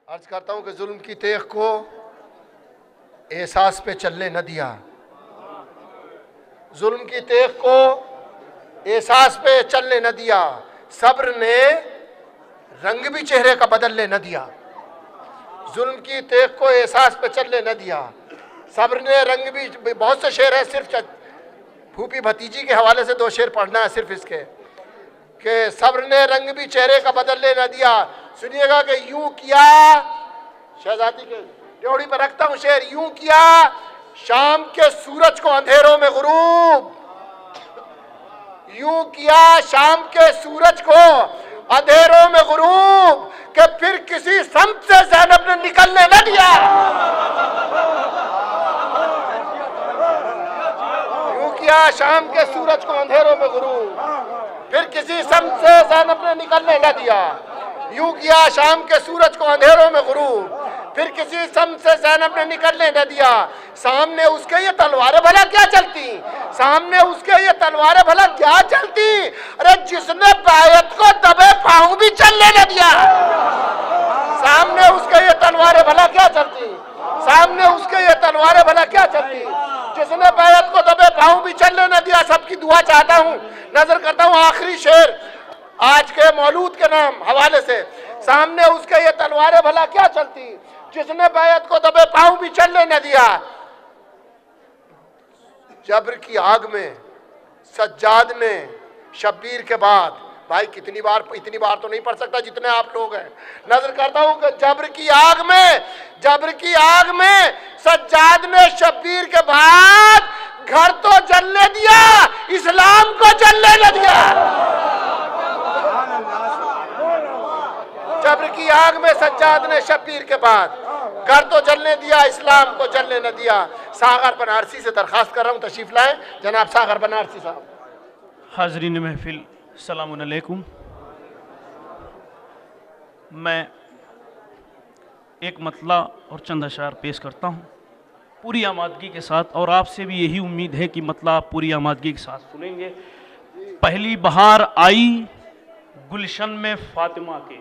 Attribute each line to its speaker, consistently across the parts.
Speaker 1: अर्ज करता हूं कि जुल्म की तेग को एहसास पे चलने न दिया, जुल्म की तेग को एहसास पे चलने न दिया, सब्र ने रंग भी चेहरे का बदलने न दिया। जुल्म की तेग को एहसास पे चलने न दिया, सब्र ने रंग भी, बहुत से शेर है, सिर्फ फूफी भतीजी के हवाले से 2 शेर पढ़ना है सिर्फ इसके, कि सब्र ने रंग भी चेहरे का बदलने न दिया। सुनिएगा कि यूं किया, शहजादी के ड्योढ़ी पर रखता हूं शेर, यूं किया शाम के सूरज को अंधेरों में गुरूब, यूं किया शाम के सूरज को अंधेरों में गुरूब, कि फिर किसी समत से ज़ैनब ने निकलने न दिया। यूं किया शाम के सूरज को अंधेरों में गुरूब, फिर किसी समत से ज़ैनब ने निकलने न दिया। यूं किया शाम के सूरज को अंधेरों में गुरूब, फिर किसी समत से ज़ैनब ने निकलने न दिया। सामने उसके ये तलवारें भला क्या चलती, सामने उसके ये तलवारें भला क्या चलती, अरे जिसने बायत को दबे पांव भी चलने न दिया। सामने उसके ये तलवारें भला क्या चलती, सामने उसके ये तलवारें भला क्या चलती, जिसने बायत को दबे पांव भी चलने न दिया। सबकी दुआ चाहता हूँ, नजर करता हूँ आखिरी शेर आज के मौलूद के नाम हवाले से, सामने उसके ये तलवारें भला क्या चलती, जिसने बैत को दबे पांव भी चलने न दिया। जब्र की आग में सज्जाद ने शब्बीर के बाद, भाई कितनी बार, इतनी बार तो नहीं पढ़ सकता जितने आप लोग हैं, नजर करता हूं कि जब्र की आग में, जब्र की आग में सज्जाद ने शब्बीर के बाद घर तो जलने दिया, इस्लाम को जलने न दिया। जब्र की आग में सज्जाद ने शब्बीर के बाद घर तो जलने दिया, इस्लाम को जलने न दिया। सागर बनारसी से दरखास्त कर रहा हूँ तशरीफ लाएं जनाब सागर बनारसी साहब।
Speaker 2: हाजरीन महफिल सलामुन अलैकुम। मैं एक मतला और चंद अशार पेश करता हूँ पूरी आमादगी के साथ, और आपसे भी यही उम्मीद है कि मतला आप पूरी आमादगी के साथ सुनेंगे। पहली बहार आई गुलशन में फातिमा के,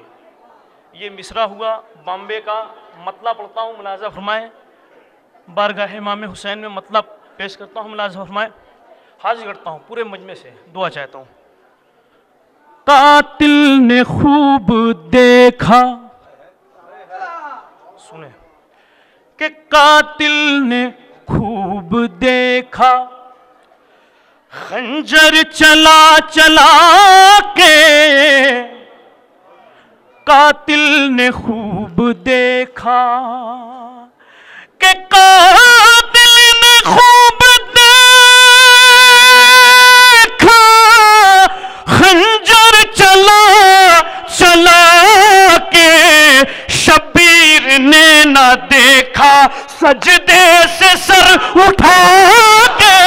Speaker 2: ये मिसरा हुआ बॉम्बे का। मतला पढ़ता हूँ, मुलाजा फरमाएं। बारगाह इमाम हुसैन में मतला पेश करता हूँ, मुलाजा फरमाएं। हाजिर करता हूँ पूरे मजमे से, दुआ चाहता हूँ। कातिल ने खूब देखा, सुने, कि कातिल ने खूब देखा, खंजर चला चला के, कातिल ने खूब देखा, कि कातिल ने खूब देखा, खंजर चला चला के, शब्बीर ने ना देखा, सजदे से सर उठा के,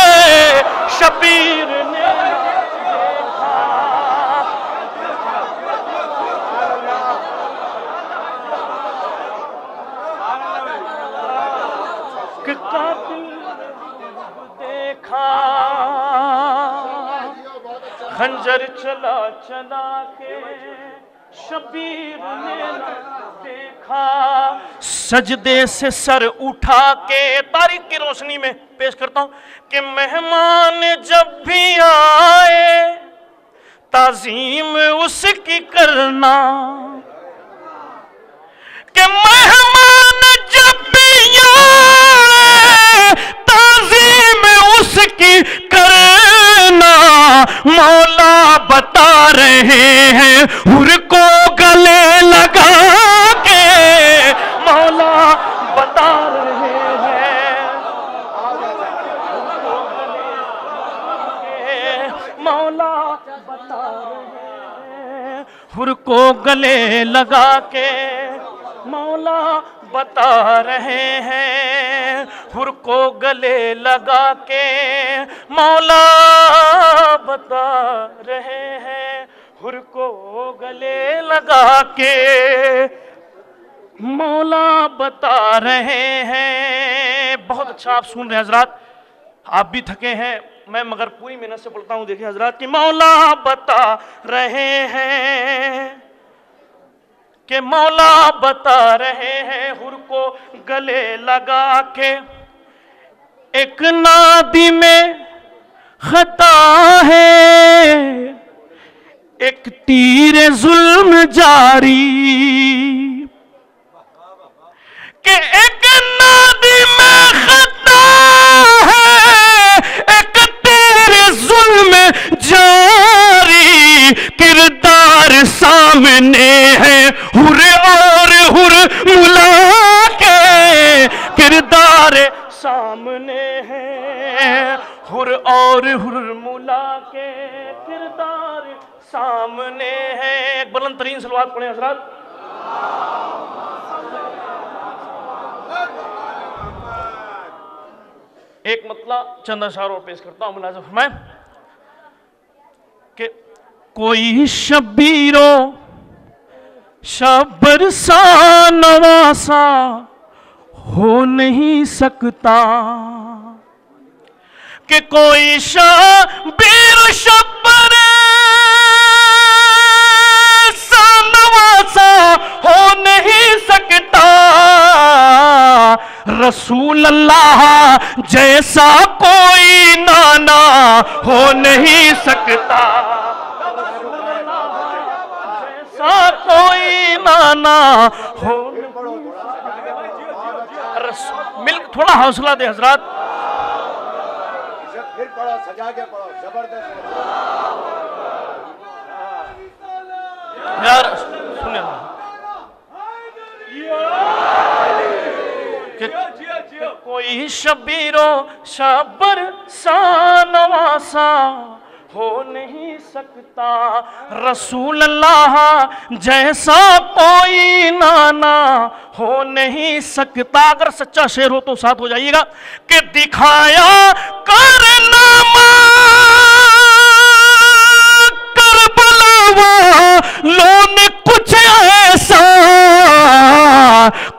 Speaker 2: शब्बीर ने देखा, खंजर चला चला के, शब्बीर ने देखा, सजदे से सर उठा के। तारीख की रोशनी में पेश करता हूं कि मेहमान जब भी आए ताजीम उसकी करना, कि मेहमान जब भी आए ताजीम उसकी करना। मौला बता रहे हैं हुर को गले लगा के, मौला बता रहे हैं, मौला बता रहे हैं, हुर को गले लगा के, मौला बता रहे हैं, हुर को गले लगा के, मौला बता रहे हैं, हुर को गले लगा के, मौला बता रहे हैं। बहुत अच्छा आप सुन रहे हैं हजरात, आप भी थके हैं, मैं मगर पूरी मेहनत से पढ़ता हूँ। देखिए हजरात कि मौला बता रहे हैं, कि मौला बता रहे हैं हुर को गले लगा के, एक नादी में खता है, एक तीर जुल्म जारी, कि एक नादी में खता है, एक तीर जुल्म जारी, किरदार सामने है हुर और हुर मुला के, किरदार सामने है हुर और हुर मुला के, किरदार सामने है। एक बुलंद तरीन सलवात पढ़े हजरत। एक मतलब चंद अशार और पेश करता हूं, मुलाज़ा फरमाएं कि कोई शब्बीरो शब्बर सा नवासा हो नहीं सकता, कि कोई शब्बीर शब्बर सा नवासा हो नहीं सकता, रसूल अल्लाह जैसा कोई नाना हो नहीं सकता, जैसा कोई नाना हो। मिल थोड़ा हौसला दे हजरात।
Speaker 1: फिर पढ़ो, सजा के पढ़ो, जबरदस्त
Speaker 2: यार सुने कोई शबीरो शबर सा नवासा हो नहीं सकता, रसूल अल्लाह जैसा कोई नाना हो नहीं सकता। अगर सच्चा शेर हो तो साथ हो जाइएगा कि दिखाया कारनामा करबला वालों ने कुछ ऐसा,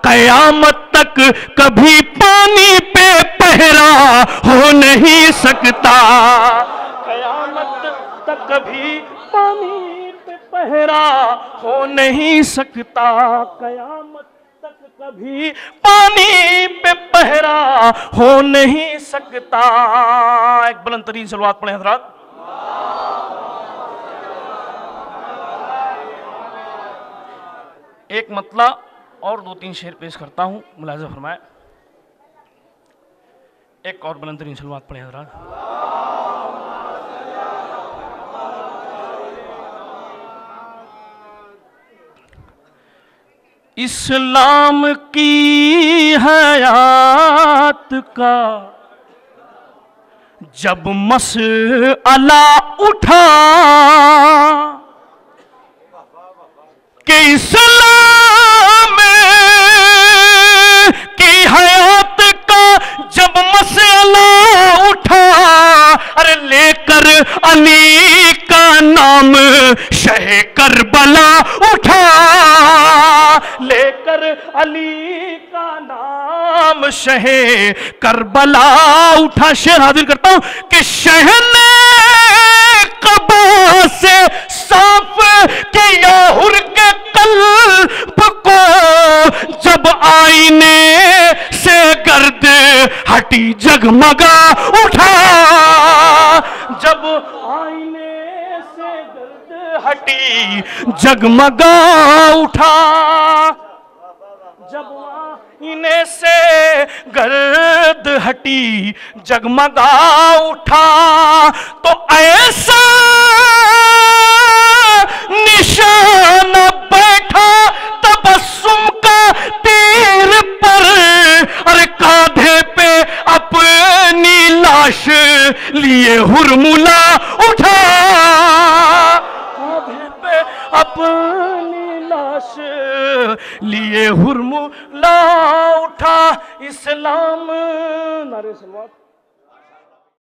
Speaker 2: कयामत तक कभी पानी पे पहरा हो नहीं सकता, कयामत तक कभी पानी पे पहरा हो नहीं सकता, कयामत तक कभी पानी पे पहरा हो नहीं सकता। एक बुलंद तरीन सलवात पढ़े हजरात। एक मतला और दो तीन शेर पेश करता हूं, मुलाज़ा फरमाए। एक और बुलंद तरीन सलवात पढ़े हजरात। इस्लाम की हयात का जब मसअला उठा, कि इस्लाम की हयात का जब मसअला उठा, अरे लेकर अली का नाम शह करबला उठा, लेकर अली का नाम शह करबला उठा। शेर हाजिर करता हूं कि शहने कबा से साफ किया हुर के कल्ब को, जब आईने से गर्द हटी जगमगा उठा, जब आईने से गर्द हटी जगमगा उठा, जब आईने से गर्द हटी जगमगा उठा, तो ऐसा निशान बैठा तबस्सुम का तीर पर, अरे कांधे पे अपनी लाश लिए हुरमुला उठा, कांधे पे अपनी लाश लिए हुरमुला उठा। इस्लाम नारे सलवात।